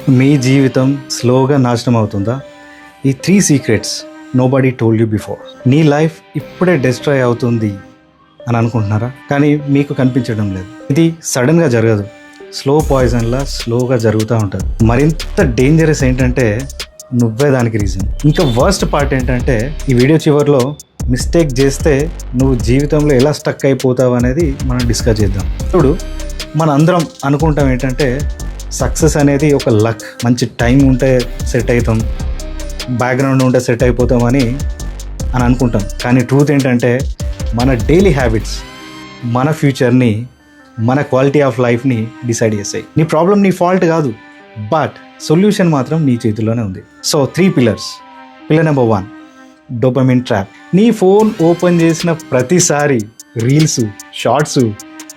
మీ జీవితం స్లోగా నాశనం అవుతుందా? ఈ 3 secrets nobody told you before. నీ లైఫ్ ఇప్పుడే డిస్ట్రాయ్ అవుతుంది అని అనుకుంటున్నారా? కానీ మీకు కనిపించడం లేదు. ఇది సడన్గా జరగదు, స్లో పాయిజన్లా స్లోగా జరుగుతూ ఉంటుంది. మరింత డేంజరస్ ఏంటంటే నువ్వే దానికి రీజన్. ఇంకా వర్స్ట్ పార్ట్ ఏంటంటే ఈ వీడియో చివరిలో మిస్టేక్ చేస్తే నువ్వు జీవితంలో ఎలా స్టక్ అయిపోతావు అనేది మనం డిస్కస్ చేద్దాం. ఇప్పుడు మన అందరం అనుకుంటాం ఏంటంటే సక్సెస్ అనేది ఒక లక్, మంచి టైం ఉంటే సెట్ అవుతాం, బ్యాక్గ్రౌండ్ ఉంటే సెట్ అయిపోతామని అనుకుంటాం. కానీ ట్రూత్ ఏంటంటే మన డైలీ హ్యాబిట్స్ మన ఫ్యూచర్ని, మన క్వాలిటీ ఆఫ్ లైఫ్ని డిసైడ్ చేస్తాయి. నీ ప్రాబ్లం నీ ఫాల్ట్ కాదు, బట్ సొల్యూషన్ మాత్రం నీ చేతుల్లోనే ఉంది. So 3 pillars. Pillar number 1, dopamine trap. నీ ఫోన్ ఓపెన్ చేసిన ప్రతిసారి రీల్స్, షార్ట్స్,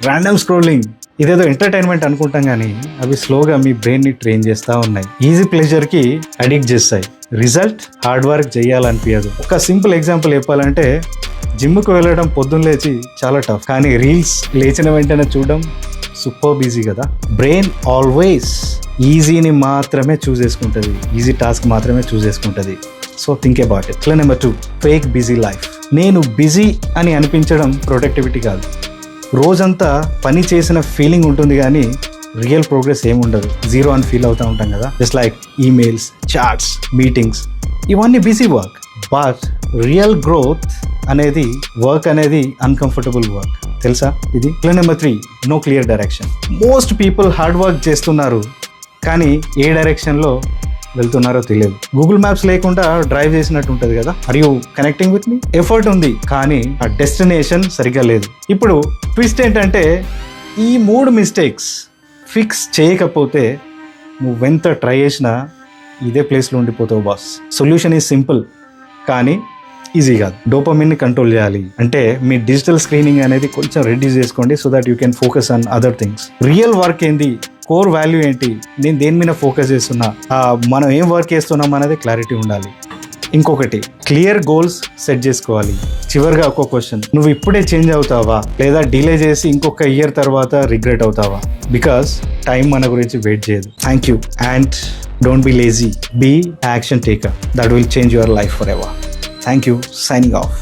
ర్యాండమ్ స్క్రోలింగ్, ఇదేదో ఎంటర్టైన్మెంట్ అనుకుంటాం కానీ అవి స్లోగా మీ బ్రెయిన్ని ట్రైన్ చేస్తూ ఉన్నాయి. ఈజీ ప్లెజర్కి అడిక్ట్ చేస్తాయి. రిజల్ట్ హార్డ్ వర్క్ చేయాలనిపించదు. ఒక సింపుల్ ఎగ్జాంపుల్ చెప్పాలంటే జిమ్కి వెళ్ళడం పొద్దున్న లేచి చాలా టఫ్, కానీ రీల్స్ లేచిన వెంటనే చూడడం సూపర్ బిజీ కదా. బ్రెయిన్ ఆల్వేస్ ఈజీని మాత్రమే చూస్ చేసుకుంటుంది, ఈజీ టాస్క్ మాత్రమే చూస్ చేసుకుంటుంది. So think about it. Pillar number 2, fake busy life. నేను బిజీ అని అనిపించడం ప్రొడక్టివిటీ కాదు. రోజంతా పని చేసిన ఫీలింగ్ ఉంటుంది కానీ రియల్ ప్రోగ్రెస్ ఏమి ఉండదు. జీరో అని ఫీల్ అవుతూ ఉంటాం కదా. Just like emails, chats, meetings, ఇవన్నీ busy work. But real growth అనేది, వర్క్ అనేది అన్కంఫర్టబుల్ వర్క్, తెలుసా ఇది? Pillar number 3, no clear direction. Most people hard work చేస్తున్నారు కానీ ఏ డైరెక్షన్లో వెళ్తున్నారో తెలియదు. గూగుల్ మ్యాప్స్ లేకుండా డ్రైవ్ చేసినట్టు ఉంటుంది కదా. Are you connecting with me? Effort ఉంది కానీ ఆ డెస్టినేషన్ సరిగ్గా లేదు. ఇప్పుడు ట్విస్ట్ ఏంటంటే ఈ 3 మిస్టేక్స్ ఫిక్స్ చేయకపోతే నువ్వెంత ట్రై చేసినా ఇదే ప్లేస్లో ఉండిపోతావు బాస్. సొల్యూషన్ ఈజ్ సింపుల్ కానీ ఈజీ కాదు. డోపమైన్ని కంట్రోల్ చేయాలి అంటే మీ డిజిటల్ స్క్రీనింగ్ అనేది కొంచెం రెడ్యూస్ చేసుకోండి, so that you can focus on other things. Real work ఏంది, కోర్ వాల్యూ ఏంటి, నేను దేని మీద ఫోకస్ చేస్తున్నా, మనం ఏం వర్క్ చేస్తున్నాం అనేది క్లారిటీ ఉండాలి. ఇంకొకటి, క్లియర్ గోల్స్ సెట్ చేసుకోవాలి. చివరిగా ఒక క్వశ్చన్, నువ్వు ఇప్పుడే చేంజ్ అవుతావా లేదా డిలే చేసి ఇంకొక ఇయర్ తర్వాత రిగ్రెట్ అవుతావా? బికాస్ టైం మన గురించి వెయిట్ చేయదు. Thank you and don't be lazy, be action taker. That will change your life forever. Thank you. Signing off.